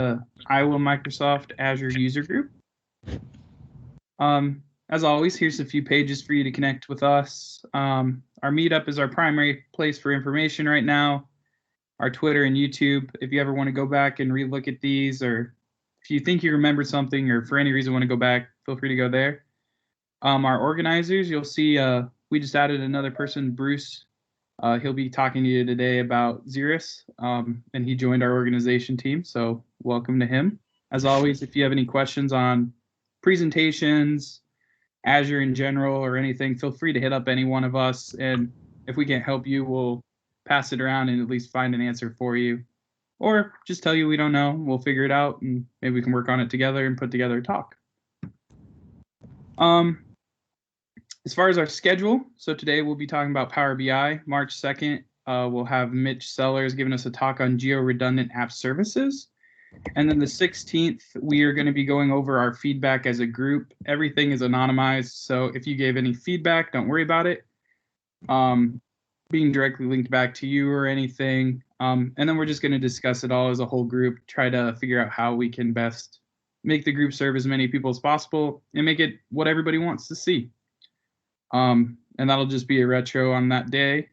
Iowa Microsoft Azure user group. As always, here's a few pages for you to connect with us. Our meetup is our primary place for information right now. Our Twitter and YouTube, if you ever want to go back and relook at these, or if you think you remember something or for any reason want to go back, feel free to go there. Our organizers, you'll see we just added another person, Bruce. He'll be talking to you today about Xeris, and he joined our organization team, so welcome to him. As always, if you have any questions on presentations, Azure in general, or anything, feel free to hit up any one of us, and if we can't help you, we'll pass it around and at least find an answer for you. Or just tell you we don't know, we'll figure it out, and maybe we can work on it together and put together a talk. As far as our schedule, so today we'll be talking about Power BI. March 2nd, we'll have Mitch Sellers giving us a talk on geo-redundant app services. And then the 16th, we are going to be going over our feedback as a group. Everything is anonymized, so if you gave any feedback, don't worry about it being directly linked back to you or anything. And then we're just going to discuss it all as a whole group, try to figure out how we can best make the group serve as many people as possible and make it what everybody wants to see. And that'll just be a retro on that day.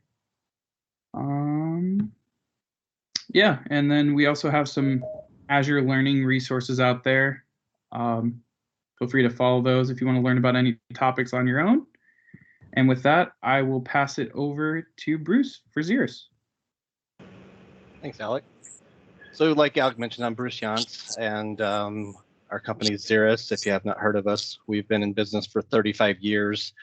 Yeah, and then we also have some Azure learning resources out there. Feel free to follow those if you want to learn about any topics on your own. And with that, I will pass it over to Bruce for Xeris. Thanks, Alec. So like Alec mentioned, I'm Bruce Yantz, and our company is Xeris. If you have not heard of us, we've been in business for 35 years.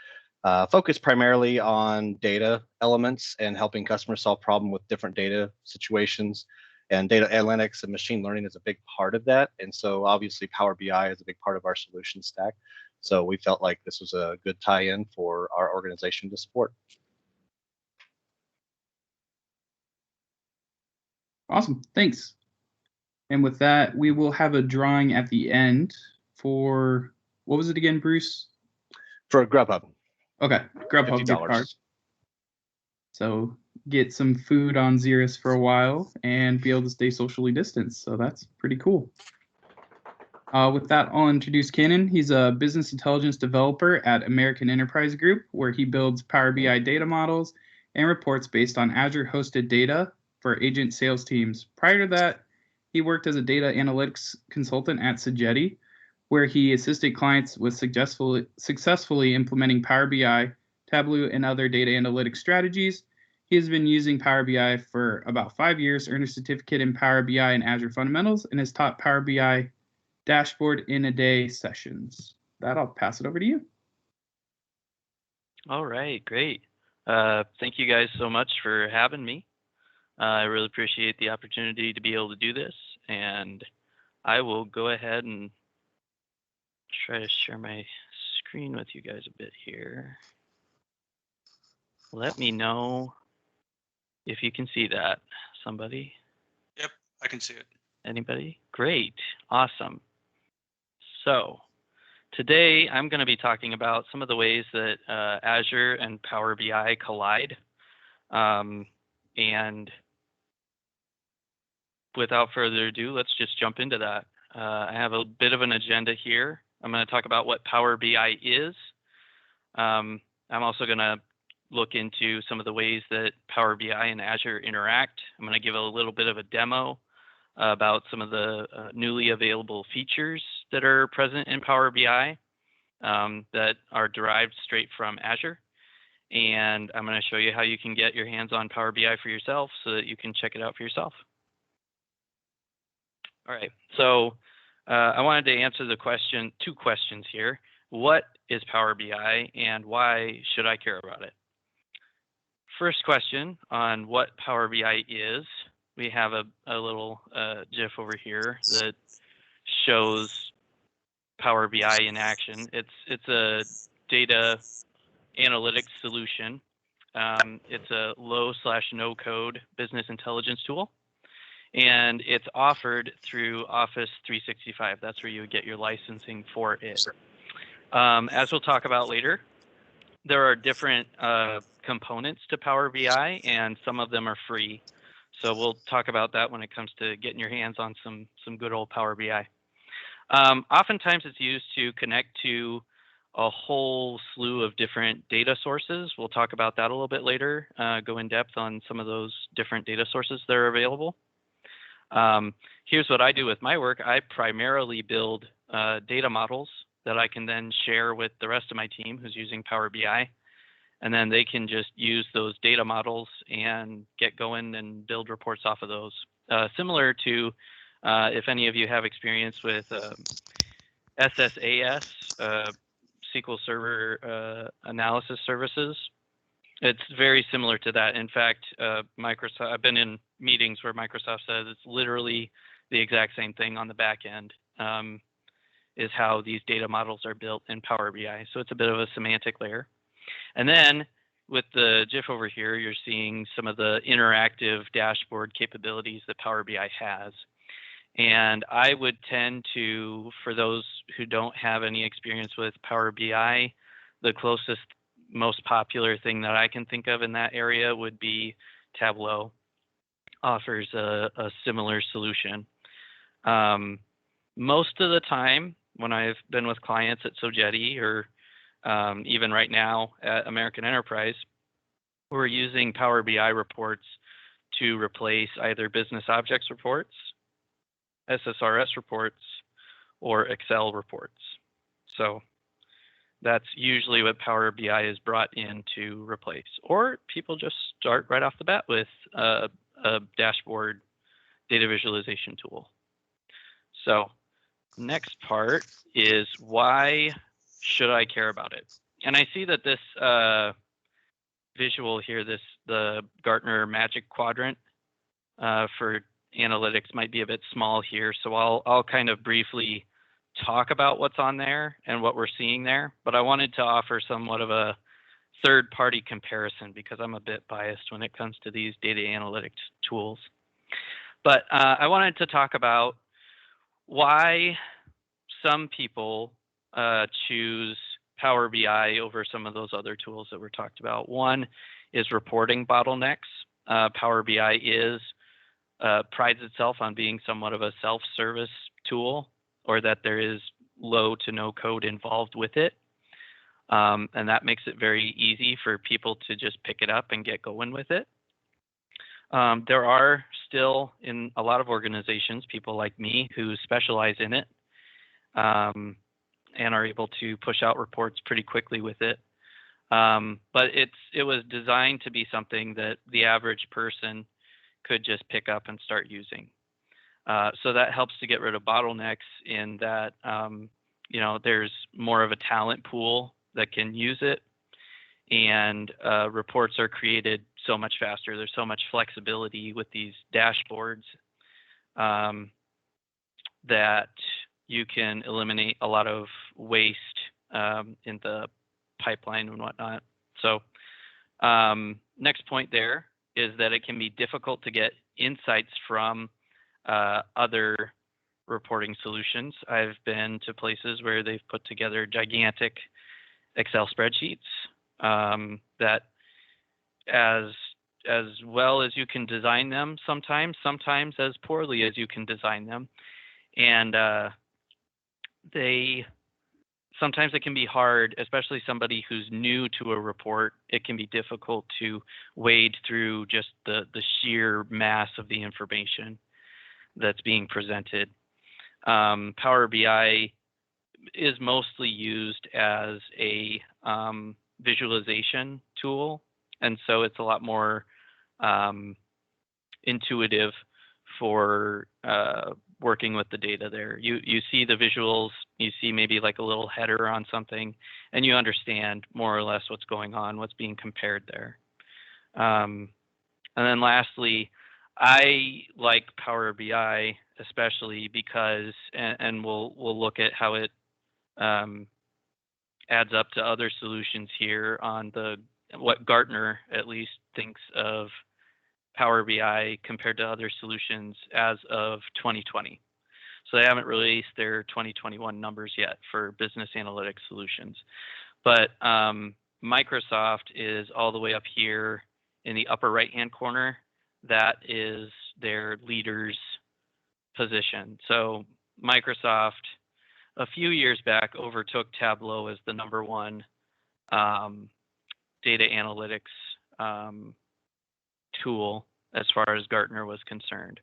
Focused primarily on data elements and helping customers solve problems with different data situations. And data analytics and machine learning is a big part of that. And so obviously Power BI is a big part of our solution stack. So we felt like this was a good tie-in for our organization to support. Awesome, thanks. And with that, we will have a drawing at the end for, what was it again, Bruce? For Grubhub. Okay, Grubhub gift card. So get some food on Xeris for a while and be able to stay socially distanced. So that's pretty cool. With that, I'll introduce Cannon. He's a business intelligence developer at American Enterprise Group, where he builds Power BI data models and reports based on Azure hosted data for agent sales teams. Prior to that, he worked as a data analytics consultant at Sagetti, where he assisted clients with successfully implementing Power BI, Tableau, and other data analytics strategies. He has been using Power BI for about 5 years, earned a certificate in Power BI and Azure Fundamentals, and has taught Power BI dashboard in a day sessions. That I'll pass it over to you. All right, great. Thank you guys so much for having me. I really appreciate the opportunity to be able to do this, and I will go ahead and try to share my screen with you guys a bit here. Let me know if you can see that. Somebody? Yep, I can see it. Anybody? Great, awesome. So today I'm going to be talking about some of the ways that Azure and Power BI collide. And without further ado, let's just jump into that. I have a bit of an agenda here. I'm going to talk about what Power BI is. I'm also going to look into some of the ways that Power BI and Azure interact. I'm going to give a little bit of a demo about some of the newly available features that are present in Power BI that are derived straight from Azure. And I'm going to show you how you can get your hands on Power BI for yourself so that you can check it out for yourself. All right, so I wanted to answer the question, 2 questions here. What is Power BI and why should I care about it? First question on what Power BI is. We have a little GIF over here that shows Power BI in action. It's a data analytics solution. It's a low/no code business intelligence tool. And it's offered through Office 365. That's where you would get your licensing for it. As we'll talk about later, there are different components to Power BI, and some of them are free. So we'll talk about that when it comes to getting your hands on some good old Power BI. Oftentimes it's used to connect to a whole slew of different data sources. We'll talk about that a little bit later, go in depth on some of those different data sources that are available. Here's what I do with my work. I primarily build data models that I can then share with the rest of my team who's using Power BI. And then they can just use those data models and get going and build reports off of those. Similar to if any of you have experience with SSAS, SQL Server Analysis Services, it's very similar to that. In fact, Microsoft, I've been in meetings where Microsoft says it's literally the exact same thing on the back end, is how these data models are built in Power BI. So it's a bit of a semantic layer. And then with the GIF over here, you're seeing some of the interactive dashboard capabilities that Power BI has. And I would tend to, for those who don't have any experience with Power BI, the closest, most popular thing that I can think of in that area would be Tableau. Offers a similar solution. Most of the time, when I've been with clients at Sogeti or even right now at American Enterprise, we're using Power BI reports to replace either business objects reports, SSRS reports, or Excel reports. So that's usually what Power BI is brought in to replace. Or people just start right off the bat with a dashboard data visualization tool. So next part is, why should I care about it? And I see that this visual here, the Gartner Magic Quadrant for analytics might be a bit small here. So I'll kind of briefly talk about what's on there and what we're seeing there. But I wanted to offer somewhat of a third-party comparison because I'm a bit biased when it comes to these data analytics tools. But I wanted to talk about why some people choose Power BI over some of those other tools that were talked about. One is reporting bottlenecks. Power BI prides itself on being somewhat of a self-service tool, or that there is low to no code involved with it. And that makes it very easy for people to just pick it up and get going with it. There are still, in a lot of organizations, people like me who specialize in it and are able to push out reports pretty quickly with it. But it was designed to be something that the average person could just pick up and start using. So that helps to get rid of bottlenecks in that, there's more of a talent pool that can use it, and reports are created so much faster. There's so much flexibility with these dashboards that you can eliminate a lot of waste in the pipeline and whatnot. So next point there is that it can be difficult to get insights from other reporting solutions. I've been to places where they've put together gigantic Excel spreadsheets that as well as you can design them sometimes as poorly as you can design them. And sometimes it can be hard, especially somebody who's new to a report. It can be difficult to wade through just the sheer mass of the information that's being presented. Power BI is mostly used as a visualization tool, and so it's a lot more intuitive for working with the data there. You see the visuals, you see maybe like a little header on something, and you understand more or less what's going on, what's being compared there. And then lastly, I like Power BI especially because, and we'll look at how it adds up to other solutions here on what Gartner at least thinks of Power BI compared to other solutions as of 2020. So they haven't released their 2021 numbers yet for business analytics solutions. But Microsoft is all the way up here in the upper right-hand corner. that is their leader's position. So Microsoft, a few years back, overtook Tableau as the #1 data analytics tool as far as Gartner was concerned.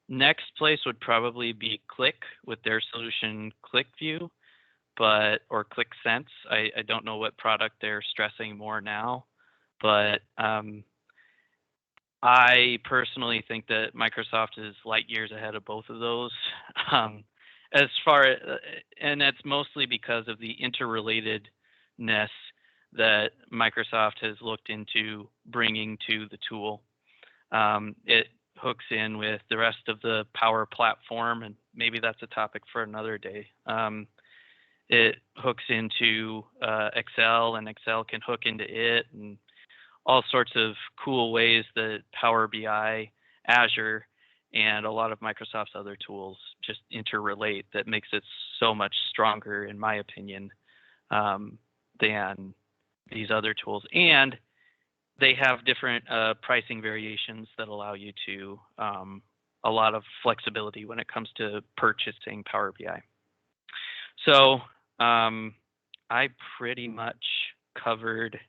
Next place would probably be Qlik with their solution QlikView, or QlikSense. I don't know what product they're stressing more now, but I personally think that Microsoft is light years ahead of both of those. And that's mostly because of the interrelatedness that Microsoft has looked into bringing to the tool. It hooks in with the rest of the Power Platform, and maybe that's a topic for another day. It hooks into Excel, and Excel can hook into it, and all sorts of cool ways that Power BI, Azure, and a lot of Microsoft's other tools just interrelate that makes it so much stronger, in my opinion, than these other tools. And they have different pricing variations that allow you to a lot of flexibility when it comes to purchasing Power BI. So I pretty much covered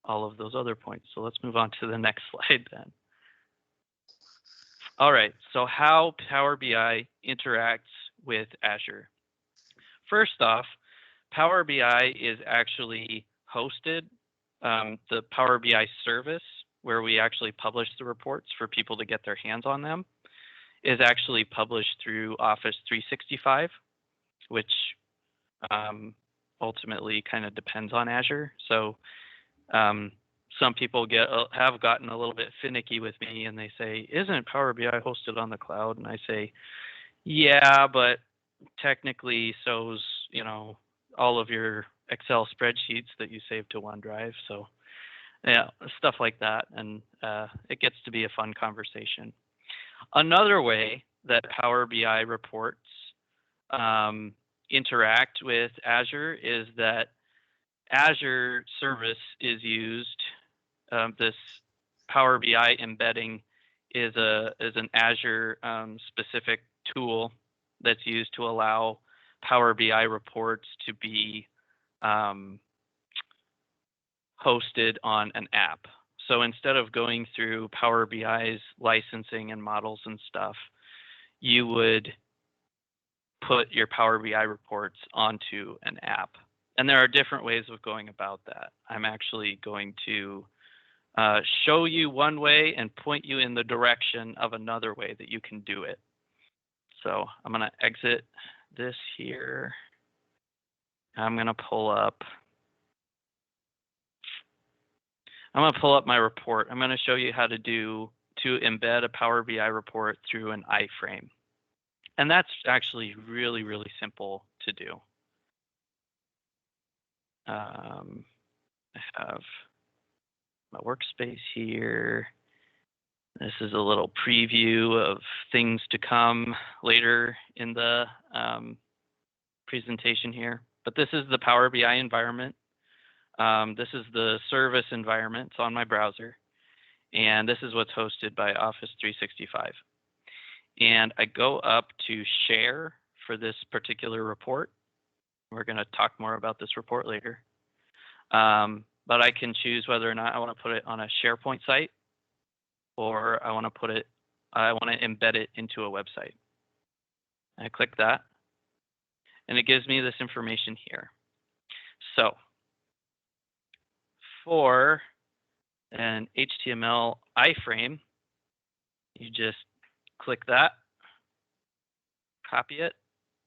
all of those other points. So let's move on to the next slide then. All right, so how Power BI interacts with Azure. First off, Power BI is actually hosted. The Power BI service, where we actually publish the reports for people to get their hands on them, is actually published through Office 365, which ultimately kind of depends on Azure. So some people have gotten a little bit finicky with me, and they say, "Isn't Power BI hosted on the cloud?" And I say, "Yeah, but technically, so's all of your Excel spreadsheets that you save to OneDrive." So yeah, stuff like that, and it gets to be a fun conversation. Another way that Power BI reports interact with Azure is that Azure service is used. This Power BI embedding is an Azure specific tool that's used to allow Power BI reports to be hosted on an app. So instead of going through Power BI's licensing and models and stuff, you would put your Power BI reports onto an app. And there are different ways of going about that. I'm actually going to show you one way and point you in the direction of another way that you can do it. So I'm going to exit this here. I'm going to pull up my report. I'm going to show you how to embed a Power BI report through an iframe. And that's actually really, really simple to do. I have my workspace here. This is a little preview of things to come later in the presentation here. But this is the Power BI environment. This is the service environment. It's on my browser. And this is what's hosted by Office 365. And I go up to share for this particular report. We're going to talk more about this report later. But I can choose whether or not I want to put it on a SharePoint site, or I want to embed it into a website. I click that, and it gives me this information here. So for an HTML iframe, you just click that, copy it,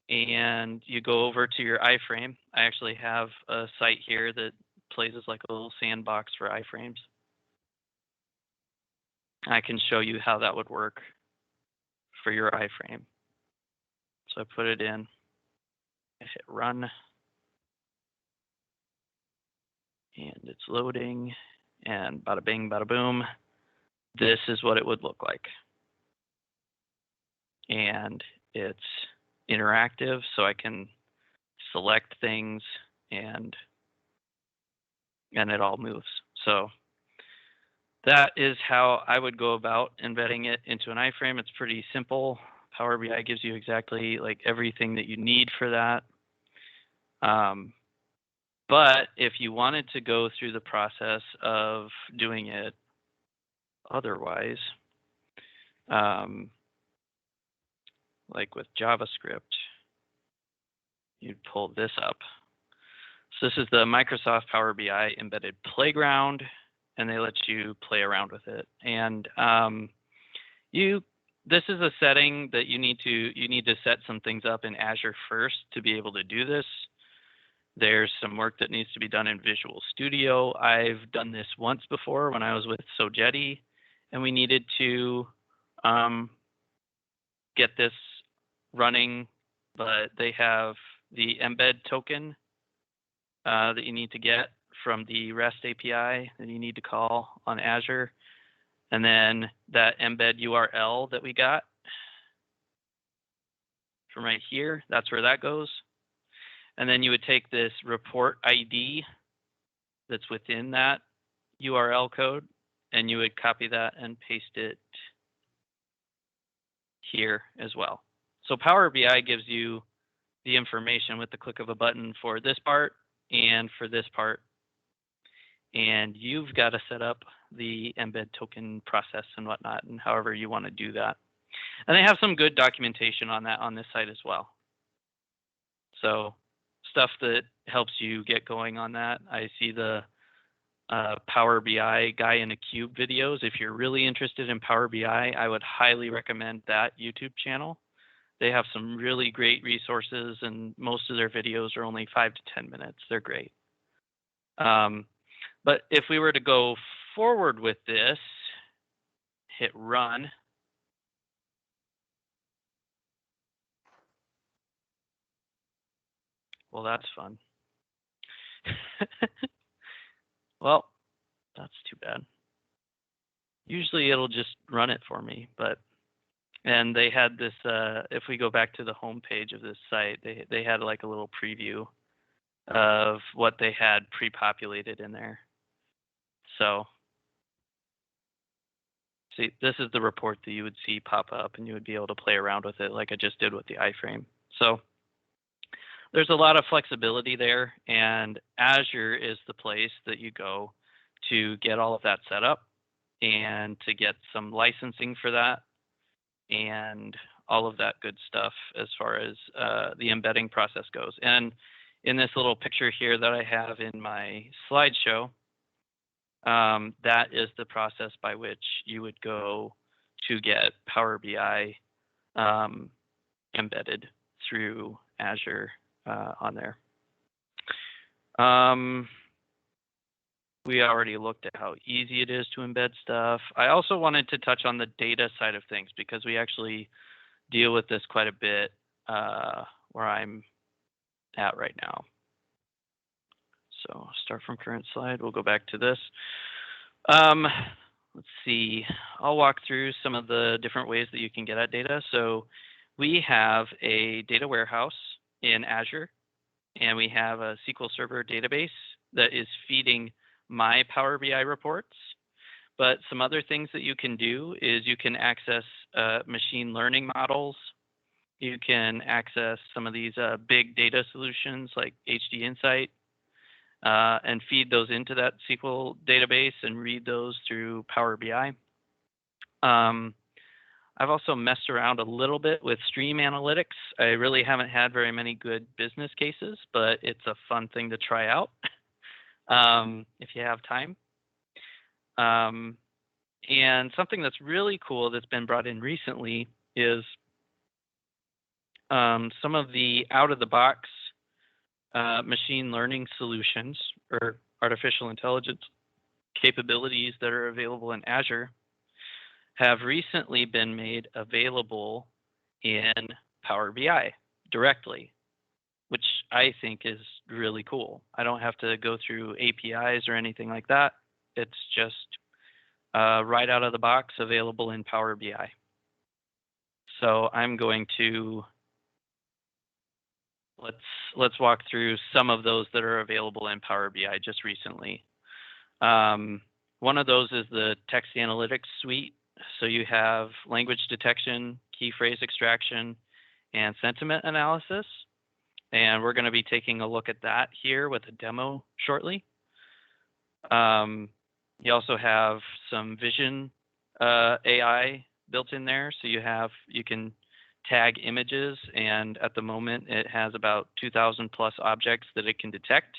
and you go over to your iframe. I actually have a site here that plays as like a little sandbox for iframes. I can show you how that would work for your iframe. So I put it in, I hit run, and it's loading, and bada bing, bada boom. This is what it would look like. And it's interactive, so I can select things and it all moves. So that is how I would go about embedding it into an iframe. It's pretty simple. Power BI gives you exactly like everything that you need for that. But if you wanted to go through the process of doing it otherwise, like with JavaScript, you'd pull this up. So this is the Microsoft Power BI embedded playground, and they let you play around with it. And this is a setting that you need to set some things up in Azure first to be able to do this. There's some work that needs to be done in Visual Studio. I've done this once before when I was with Sogeti, and we needed to get this running, but they have the embed token that you need to get from the REST API that you need to call on Azure. And then that embed URL that we got from right here, that's where that goes. And then you would take this report ID that's within that URL code, and you would copy that and paste it here as well. So Power BI gives you the information with the click of a button for this part and for this part. And you've got to set up the embed token process and whatnot, and however you want to do that. And they have some good documentation on that on this site as well. So stuff that helps you get going on that. I see the Power BI guy in a cube videos. If you're really interested in Power BI, I would highly recommend that YouTube channel. They have some really great resources, and most of their videos are only 5 to 10 minutes. They're great. But if we were to go forward with this, hit run. Well, that's fun. Well, that's too bad. Usually it'll just run it for me, and they had this, if we go back to the home page of this site, they had like a little preview of what they had pre-populated in there. So see, this is the report that you would see pop up, and you would be able to play around with it like I just did with the iframe. So there's a lot of flexibility there, and Azure is the place that you go to get all of that set up and to get some licensing for that and all of that good stuff as far as the embedding process goes. And in this little picture here that I have in my slideshow, that is the process by which you would go to get Power BI embedded through Azure on there. We already looked at how easy it is to embed stuff. I also wanted to touch on the data side of things because we actually deal with this quite a bit where I'm at right now. So start from current slide. We'll go back to this. Let's see. I'll walk through some of the different ways that you can get at data. So we have a data warehouse in Azure, and we have a SQL Server database that is feeding my Power BI reports. But some other things that you can do is you can access machine learning models. You can access some of these big data solutions like HD Insight and feed those into that SQL database and read those through Power BI. I've also messed around a little bit with stream analytics. I really haven't had very many good business cases, but it's a fun thing to try out if you have time. And something that's really cool that's been brought in recently is some of the out-of-the-box machine learning solutions or artificial intelligence capabilities that are available in Azure have recently been made available in Power BI directly, which I think is really cool. I don't have to go through APIs or anything like that. It's just right out of the box available in Power BI. So I'm going to let's walk through some of those that are available in Power BI just recently. One of those is the text analytics suite. So you have language detection, key phrase extraction, and sentiment analysis. And we're going to be taking a look at that here with a demo shortly. You also have some vision AI built in there. So you can tag images, and at the moment it has about 2,000 plus objects that it can detect.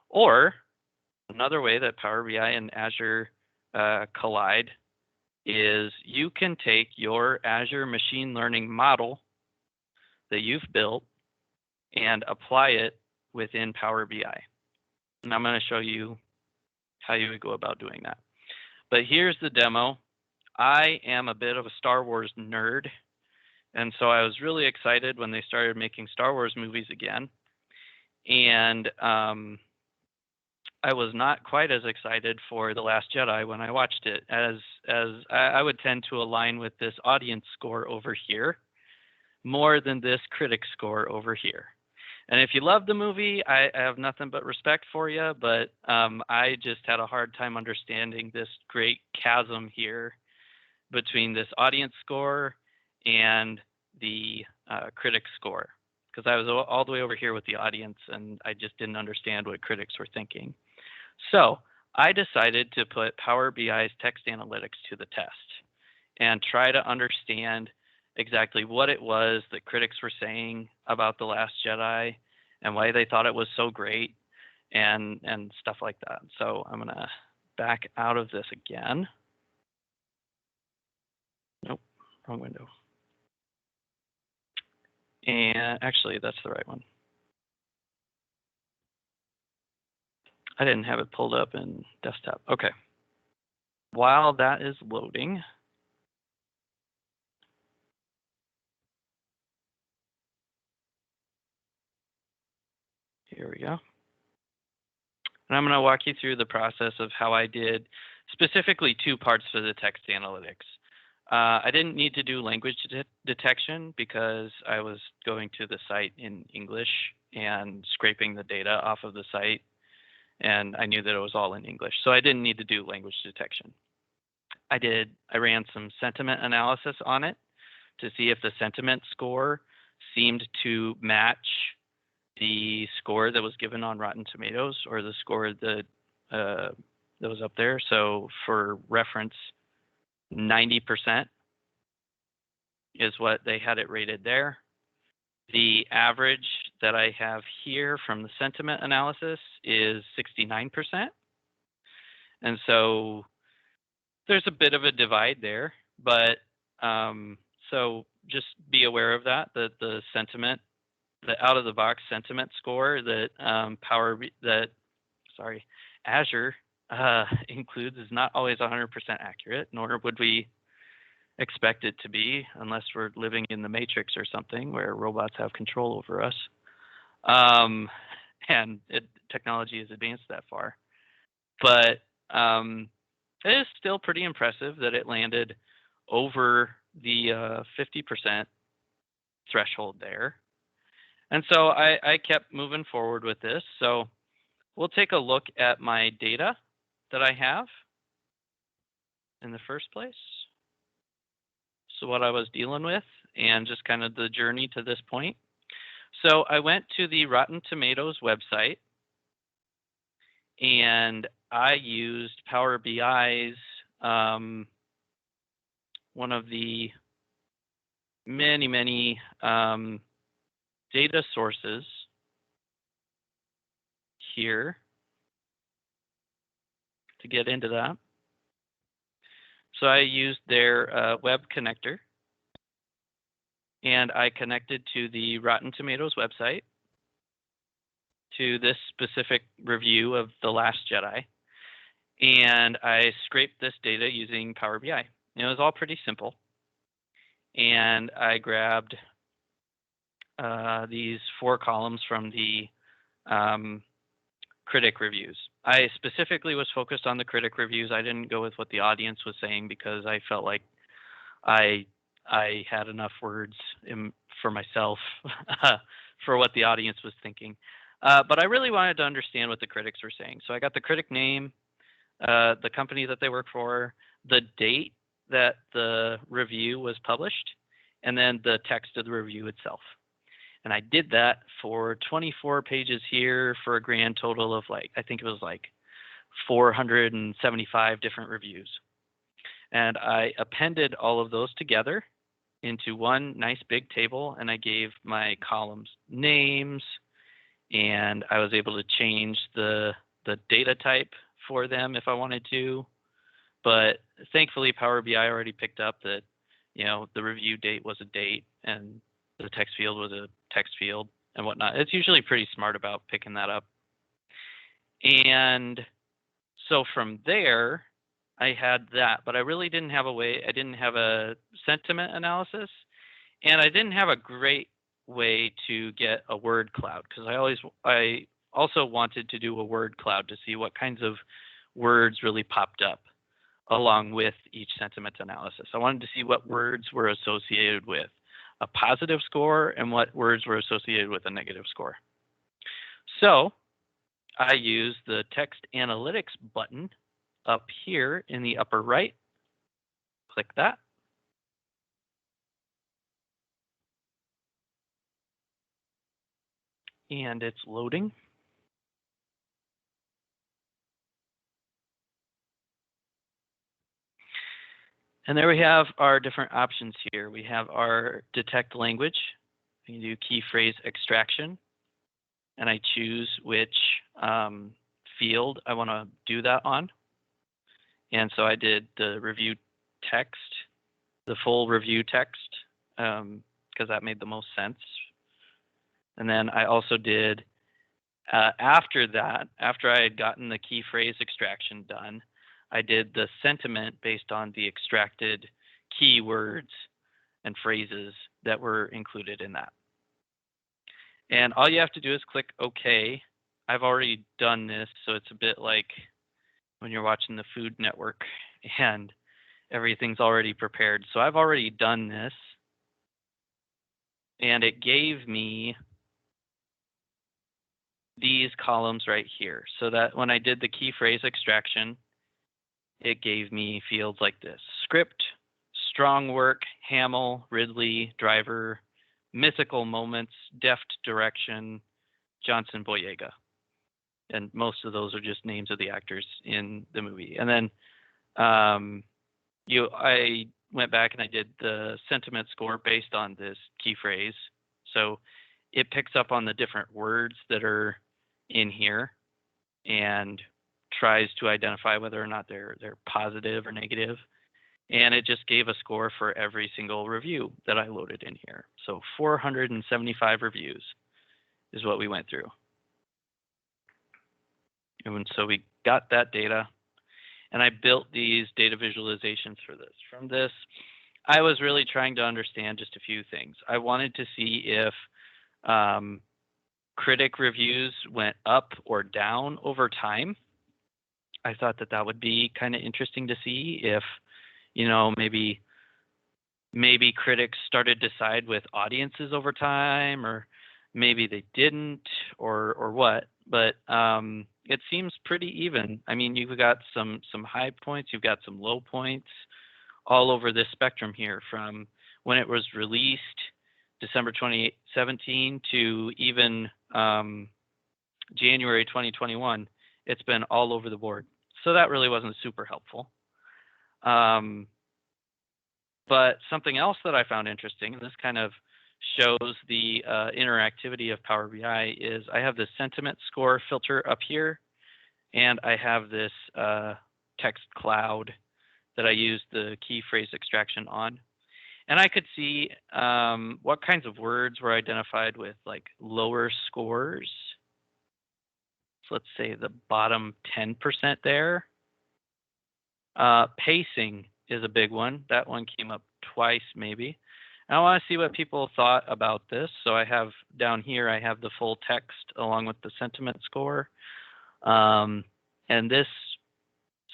Or another way that Power BI and Azure collide is you can take your Azure machine learning model that you've built and apply it within Power BI. And I'm going to show you how you would go about doing that. But here's the demo. I am a bit of a Star Wars nerd, and so I was really excited when they started making Star Wars movies again. And I was not quite as excited for The Last Jedi when I watched it, as I would tend to align with this audience score over here more than this critic score over here. And if you love the movie, I have nothing but respect for you, but I just had a hard time understanding this great chasm here between this audience score and the critic score, because I was all the way over here with the audience and I just didn't understand what critics were thinking. So I decided to put Power BI's text analytics to the test and try to understand exactly what it was that critics were saying about The Last Jedi and why they thought it was so great and stuff like that. So I'm gonna back out of this again. Nope, wrong window. And actually, that's the right one. I didn't have it pulled up in desktop. Okay. While that is loading, here we go. And I'm going to walk you through the process of how I did specifically two parts for the text analytics. I didn't need to do language detection because I was going to the site in English and scraping the data off of the site, and I knew that it was all in English, so I didn't need to do language detection. I ran some sentiment analysis on it to see if the sentiment score seemed to match the score that was given on Rotten Tomatoes, or the score that was up there. So for reference, 90% is what they had it rated there. The average that I have here from the sentiment analysis is 69%. And so there's a bit of a divide there, but so just be aware of that the sentiment, the out of the box sentiment score that Azure includes is not always 100% accurate, nor would we expect it to be unless we're living in the Matrix or something where robots have control over us. And technology has advanced that far. But it is still pretty impressive that it landed over the 50% threshold there. And so I kept moving forward with this. So we'll take a look at my data that I have in the first place. So what I was dealing with and just kind of the journey to this point. So I went to the Rotten Tomatoes website and I used Power BI's one of the many data sources here to get into that. So I used their web connector, and I connected to the Rotten Tomatoes website to this specific review of The Last Jedi, and I scraped this data using Power BI. It was all pretty simple, and I grabbed these 4 columns from the critic reviews. I specifically was focused on the critic reviews. I didn't go with what the audience was saying because I felt like I had enough words for myself for what the audience was thinking. But I really wanted to understand what the critics were saying. So I got the critic name, the company that they work for, the date that the review was published, and then the text of the review itself. And I did that for 24 pages here for a grand total of I think it was 475 different reviews. And I appended all of those together into one nice big table, and I gave my columns names, and I was able to change the data type for them if I wanted to. But thankfully, Power BI already picked up that, the review date was a date and the text field was a text field and whatnot. It's usually pretty smart about picking that up. And so from there, I had that, but I really didn't have I didn't have a sentiment analysis, and I didn't have a great way to get a word cloud, because I also wanted to do a word cloud to see what kinds of words really popped up along with each sentiment analysis. I wanted to see what words were associated with a positive score and what words were associated with a negative score. So I use the text analytics button up here in the upper right. Click that. And it's loading. And there we have our different options here. We have our detect language. We can do key phrase extraction. And I choose which field I want to do that on. And so I did the review text, the full review text, because that made the most sense. And then I also did, after that, after I had gotten the key phrase extraction done, I did the sentiment based on the extracted keywords and phrases that were included in that. And all you have to do is click OK. I've already done this, so it's a bit like when you're watching the Food Network and everything's already prepared. So I've already done this, and it gave me these columns right here, so that when I did the key phrase extraction, it gave me fields like this: script, strong work, Hamill, Ridley, driver, mythical moments, deft direction, Johnson Boyega. And most of those are just names of the actors in the movie. And then I went back and I did the sentiment score based on this key phrase. So it picks up on the different words that are in here and tries to identify whether or not they're positive or negative. And it just gave a score for every single review that I loaded in here. So 475 reviews is what we went through. And so we got that data, and I built these data visualizations for this. From this, I was really trying to understand just a few things. I wanted to see if critic reviews went up or down over time. I thought that that would be kind of interesting to see if, maybe critics started to side with audiences over time, or maybe they didn't, or what. But it seems pretty even. I mean, you've got some high points, you've got some low points all over this spectrum here, from when it was released, December 2017, to even January 2021. It's been all over the board. So that really wasn't super helpful. But something else that I found interesting, and this kind of shows the interactivity of Power BI, is I have the sentiment score filter up here, and I have this text cloud that I used the key phrase extraction on. And I could see what kinds of words were identified with lower scores. So let's say the bottom 10% there. Pacing is a big one. That one came up twice maybe. And I want to see what people thought about this. So I have down here, I have the full text along with the sentiment score. And this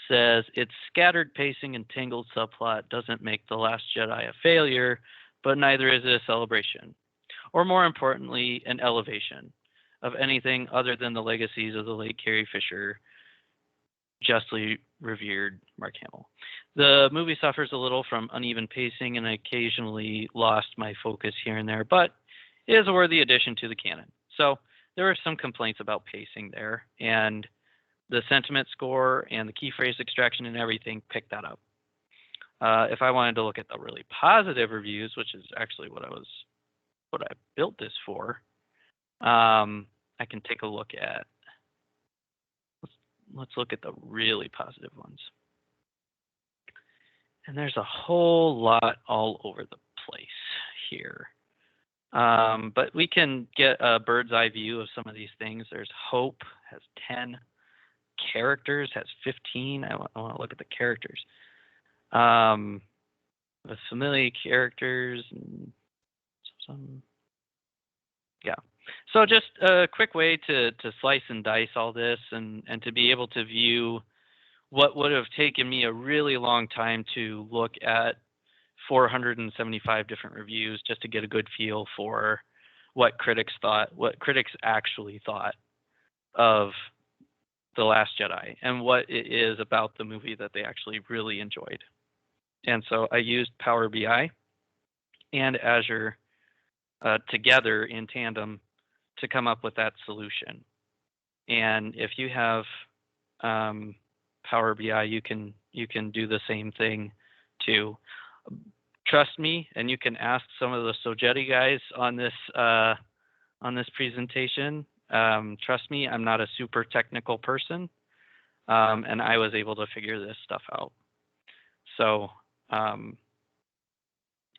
says, its scattered pacing and tangled subplot doesn't make The Last Jedi a failure, but neither is it a celebration. Or more importantly, an elevation of anything other than the legacies of the late Carrie Fisher. justly revered Mark Hamill. The movie suffers a little from uneven pacing and occasionally lost my focus here and there, but it is a worthy addition to the canon. So there were some complaints about pacing there, and the sentiment score and the key phrase extraction and everything picked that up. If I wanted to look at the really positive reviews, which is actually what I built this for, I can take a look at. Let's look at the really positive ones. And there's a whole lot all over the place here. But we can get a bird's eye view of some of these things. There's Hope has 10. Characters has 15. I want to look at the characters. With familiar characters and some. Yeah. So just a quick way to slice and dice all this and to be able to view what would have taken me a really long time to look at 475 different reviews just to get a good feel for what critics actually thought of The Last Jedi and what it is about the movie that they actually really enjoyed. And so I used Power BI and Azure together in tandem to come up with that solution. And if you have Power BI, you can do the same thing too. Trust me, and you can ask some of the Sogeti guys on this presentation. Trust me, I'm not a super technical person, and I was able to figure this stuff out. So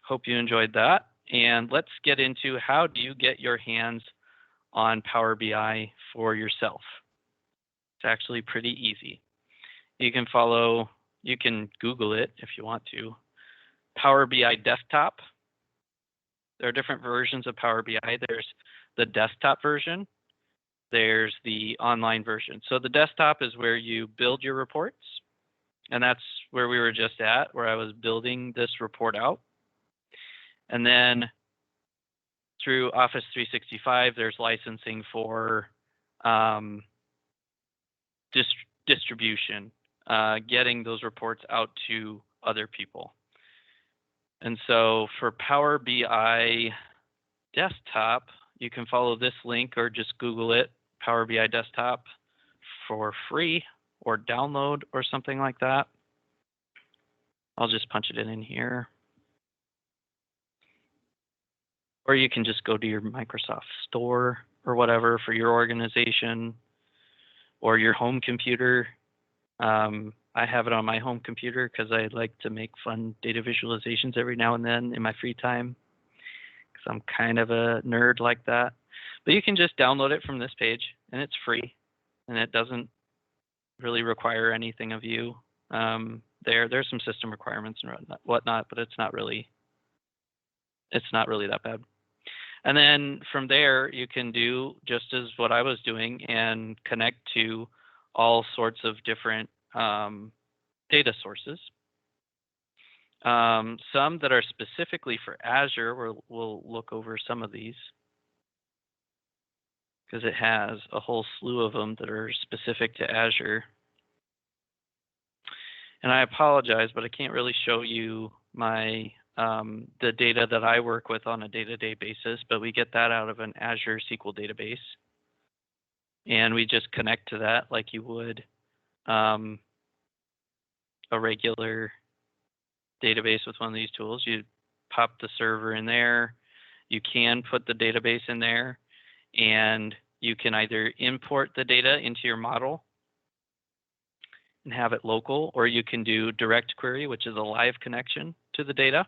hope you enjoyed that. And let's get into how do you get your hands on Power BI for yourself. It's actually pretty easy. You can Google it if you want to. Power BI Desktop. There are different versions of Power BI. There's the desktop version. There's the online version. So the desktop is where you build your reports. And that's where we were just at, where I was building this report out. And then through Office 365, there's licensing for distribution, getting those reports out to other people. And so for Power BI Desktop, you can follow this link or just Google it, Power BI Desktop, for free or download or something like that. I'll just punch it in here. Or you can just go to your Microsoft Store or whatever for your organization or your home computer. I have it on my home computer because I like to make fun data visualizations every now and then in my free time because I'm kind of a nerd like that. But you can just download it from this page, and it's free, and it doesn't really require anything of you. There's some system requirements and whatnot, but it's not really that bad. And then from there, you can do just as what I was doing and connect to all sorts of different data sources. Some that are specifically for Azure, we'll look over some of these because it has a whole slew of them that are specific to Azure. And I apologize, but I can't really show you my the data that I work with on a day-to-day basis, but we get that out of an Azure SQL database. And we just connect to that like you would a regular database with one of these tools. You pop the server in there. You can put the database in there, and you can either import the data into your model and have it local, or you can do direct query, which is a live connection to the data.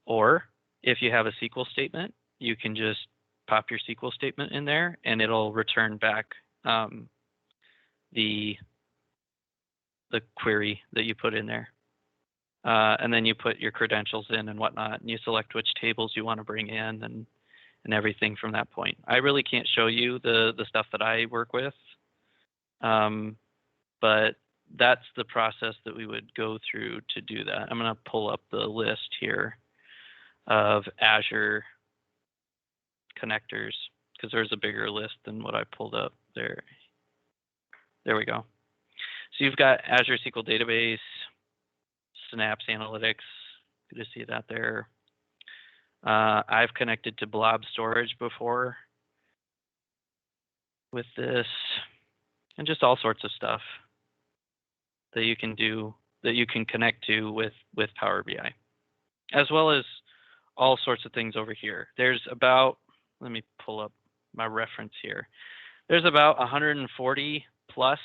Or if you have a SQL statement, you can just pop your SQL statement in there and it'll return back the query that you put in there. And then you put your credentials in and whatnot, and you select which tables you want to bring in and everything from that point. I really can't show you the stuff that I work with, but that's the process that we would go through to do that. I'm going to pull up the list here of Azure connectors because there's a bigger list than what I pulled up there. There we go. So you've got Azure SQL Database, Synapse Analytics. Good to see that there. I've connected to Blob Storage before with this, and just all sorts of stuff that you can do, that you can connect to with Power BI, as well as all sorts of things over here. There's about, let me pull up my reference here. There's about 140 plus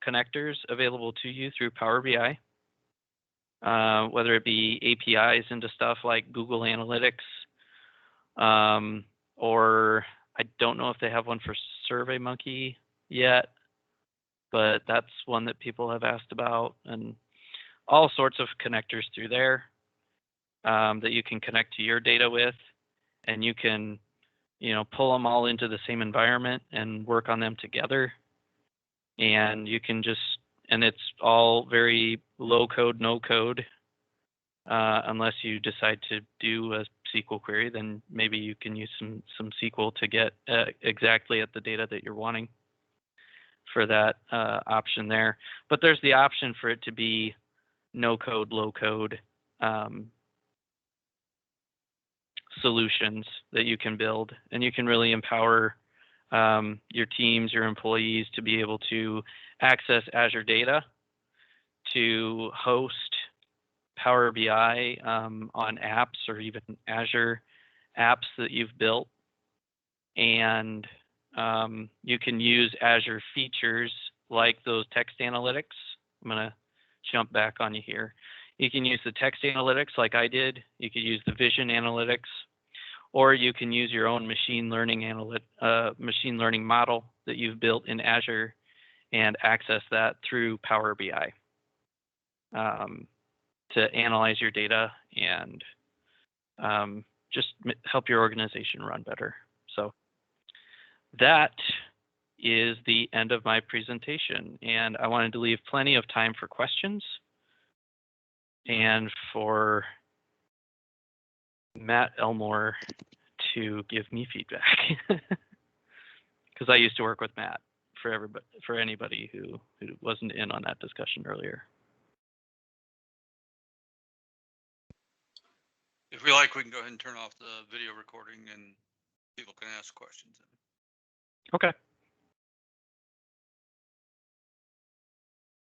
connectors available to you through Power BI, whether it be APIs into stuff like Google Analytics, or I don't know if they have one for SurveyMonkey yet, but that's one that people have asked about, and all sorts of connectors through there that you can connect to your data with, and you can, you know, pull them all into the same environment and work on them together. And you can just, and it's all very low code, no code, unless you decide to do a SQL query, then maybe you can use some SQL to get exactly at the data that you're wanting for that option there. But there's the option for it to be no code, low code solutions that you can build, and you can really empower your teams, your employees to be able to access Azure data, to host Power BI on apps or even Azure apps that you've built. And you can use Azure features like those text analytics. I'm going to jump back on you here. You can use the text analytics like I did. You could use the vision analytics, or you can use your own machine learning model that you've built in Azure and access that through Power BI to analyze your data and just help your organization run better. So that is the end of my presentation, and I wanted to leave plenty of time for questions and for Matt Elmore to give me feedback, because I used to work with Matt, for anybody who wasn't in on that discussion earlier. If we like, we can go ahead and turn off the video recording and people can ask questions. Okay.